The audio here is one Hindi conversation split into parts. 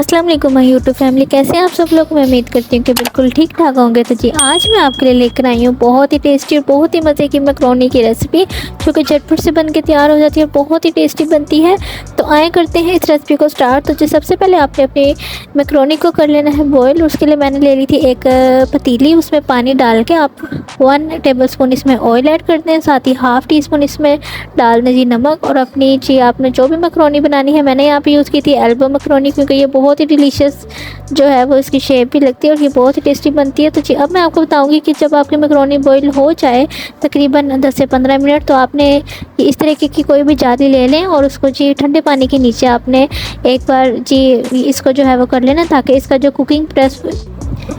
अस्सलाम वालेकुम माय यूट्यूब फैमिली, कैसे हैं आप सब लोग। मैं उम्मीद करती हूँ कि बिल्कुल ठीक ठाक होंगे। तो जी आज मैं आपके लिए लेकर आई हूँ बहुत ही टेस्टी और बहुत ही मज़े की मैकरोनी की रेसिपी, जो कि झटपट से बन के तैयार हो जाती है, बहुत ही टेस्टी बनती है। तो आए करते हैं इस रेसिपी को स्टार्ट। तो जी सबसे पहले आपने अपनी मैकरोनी को कर लेना है बॉयल। उसके लिए मैंने ले ली थी एक पतीली, उसमें पानी डाल के आप 1 टेबलस्पून इसमें ऑयल ऐड करते हैं, साथ ही हाफ़ टी स्पून इसमें डाल दें जी नमक। और अपनी जी आपने जो भी मैकरोनी बनानी है, मैंने यहाँ पे यूज़ की थी एल्बो मैकरोनी, क्योंकि ये बहुत ही डिलीशियस जो है वो इसकी शेप भी लगती है और ये बहुत ही टेस्टी बनती है। तो जी अब मैं आपको बताऊंगी कि जब आपकी मैकरोनी बॉईल हो जाए तकरीबन 10 से 15 मिनट, तो आपने इस तरीके की कोई भी जाली ले लें और उसको जी ठंडे पानी के नीचे आपने एक बार जी इसको जो है वो कर लेना, ताकि इसका जो कुकिंग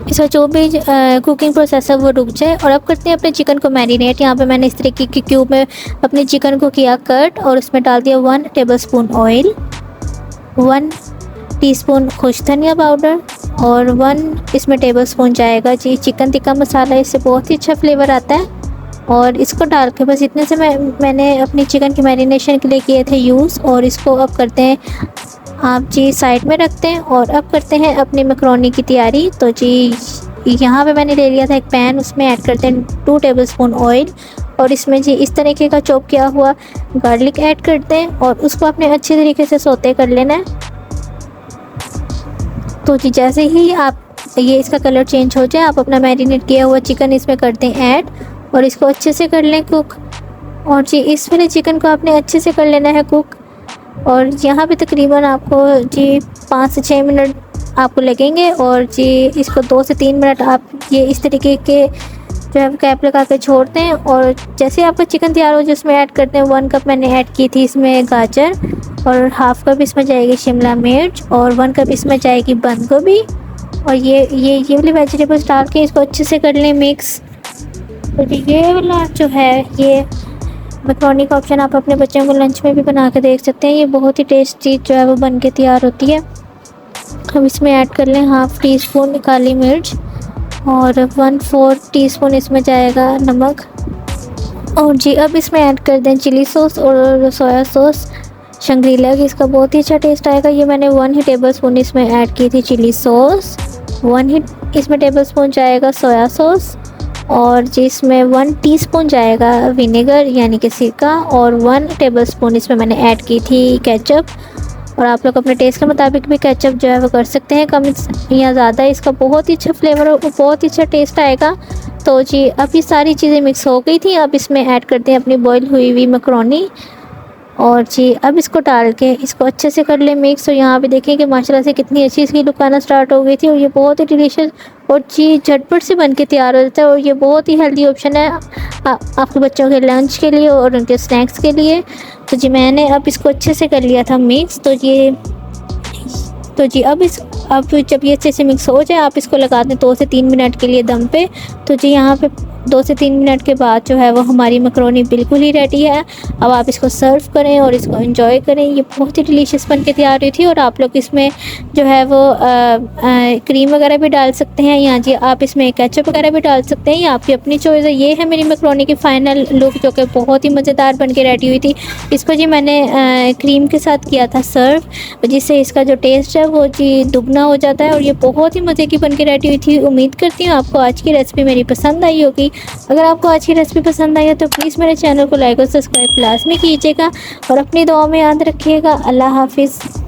इसका जो भी कुकिंग प्रोसेस है वो रुक जाए। और अब करते हैं अपने चिकन को मैरिनेट। यहाँ पे मैंने इस तरीके की क्यूब में अपने चिकन को किया कट और उसमें डाल दिया 1 टेबलस्पून ऑयल, 1 टीस्पून खुश धनिया पाउडर और 1 इसमें टेबलस्पून जाएगा जी चिकन टिक्का मसाला। इससे बहुत ही अच्छा फ्लेवर आता है। और इसको डाल के बस इतने से मैंने अपनी चिकन की मैरिनेशन के लिए किए थे यूज़। और इसको अब करते हैं आप जी साइड में रखते हैं और अब करते हैं अपनी मैकरोनी की तैयारी। तो जी यहाँ पे मैंने ले लिया था एक पैन, उसमें ऐड करते हैं 2 टेबलस्पून ऑयल और इसमें जी इस तरीके का चॉप किया हुआ गार्लिक ऐड करते हैं और उसको अपने अच्छे तरीके से सौते कर लेना है। तो जी जैसे ही आप ये इसका कलर चेंज हो जाए, आप अपना मैरिनेट किया हुआ चिकन इसमें करते हैं ऐड और इसको अच्छे से कर लें कुक। और जी इस वाले चिकन को आपने अच्छे से कर लेना है कुक। और यहाँ पे तकरीबन आपको जी 5 से 6 मिनट आपको लगेंगे। और जी इसको 2 से 3 मिनट आप ये इस तरीके के जो है कैप लगा के छोड़ते हैं। और जैसे आपका चिकन तैयार हो, जिसमें ऐड करते हैं 1 कप मैंने ऐड की थी इसमें गाजर और हाफ़ कप इसमें जाएगी शिमला मिर्च और 1 कप इसमें जाएगी बंद गोभी। और ये वाली वेजिटेबल्स डाल के इसको अच्छे से कर लें मिक्स। तो ये वाला जो है ये मैकरोनी का ऑप्शन आप अपने बच्चों को लंच में भी बना के देख सकते हैं। ये बहुत ही टेस्टी जो है वो बन के तैयार होती है। हम इसमें ऐड कर लें हाफ़ टी स्पून काली मिर्च और 1/4 टीस्पून इसमें जाएगा नमक। और जी अब इसमें ऐड कर दें चिली सॉस और सोया सॉस शंग्रीला की, इसका बहुत ही अच्छा टेस्ट आएगा। ये मैंने 1 ही टेबलस्पून इसमें ऐड की थी चिली सॉस, 1 ही इसमें टेबलस्पून जाएगा सोया सॉस और जिसमें 1 टीस्पून जाएगा विनेगर यानी कि सिरका और 1 टेबलस्पून इसमें मैंने ऐड की थी केचप। और आप लोग अपने टेस्ट के मुताबिक भी केचप जो है वो कर सकते हैं, कम या ज़्यादा। इसका बहुत ही अच्छा फ्लेवर और बहुत ही अच्छा टेस्ट आएगा। तो जी अब ये सारी चीज़ें मिक्स हो गई थी। अब इसमें ऐड करते हैं अपनी बॉईल हुई हुई मैकरोनी और जी अब इसको डाल के इसको अच्छे से कर ले मिक्स। और यहाँ पे देखें कि माशाल्लाह से कितनी अच्छी इसकी लुक आना स्टार्ट हो गई थी और ये बहुत ही डिलीशियस और जी झटपट से बन के तैयार हो जाता है। और ये बहुत ही हेल्दी ऑप्शन है आपके बच्चों के लंच के लिए और उनके स्नैक्स के लिए। तो जी मैंने अब इसको अच्छे से कर लिया था मिक्स। तो जी अब जब ये अच्छे से मिक्स हो जाए, आप इसको लगा दें 2 से 3 मिनट के लिए दम पे। तो जी यहाँ पे 2 से 3 मिनट के बाद जो है वो हमारी मैकरोनी बिल्कुल ही रेडी है। अब आप इसको सर्व करें और इसको एंजॉय करें। ये बहुत ही डिलीशियस बन के तैयार हुई थी। और आप लोग इसमें जो है वो क्रीम वगैरह भी डाल सकते हैं, या जी आप इसमें केचप वगैरह भी डाल सकते हैं, ये आपकी अपनी चॉइस है। ये है मेरी मैकरोनी की फ़ाइनल लुक, जो कि बहुत ही मज़ेदार बन के रेडी हुई थी। इसको जी मैंने क्रीम के साथ किया था सर्व, जिससे इसका जो टेस्ट है वो जी दुगना हो जाता है और ये बहुत ही मज़े की बन के रेडी हुई थी। उम्मीद करती हूँ आपको आज की रेसिपी मेरी पसंद आई होगी। अगर आपको आज की रेसिपी पसंद आई है तो प्लीज़ मेरे चैनल को लाइक और सब्सक्राइब लाजमी कीजिएगा और अपनी दुआ में याद रखिएगा। अल्लाह हाफिज़।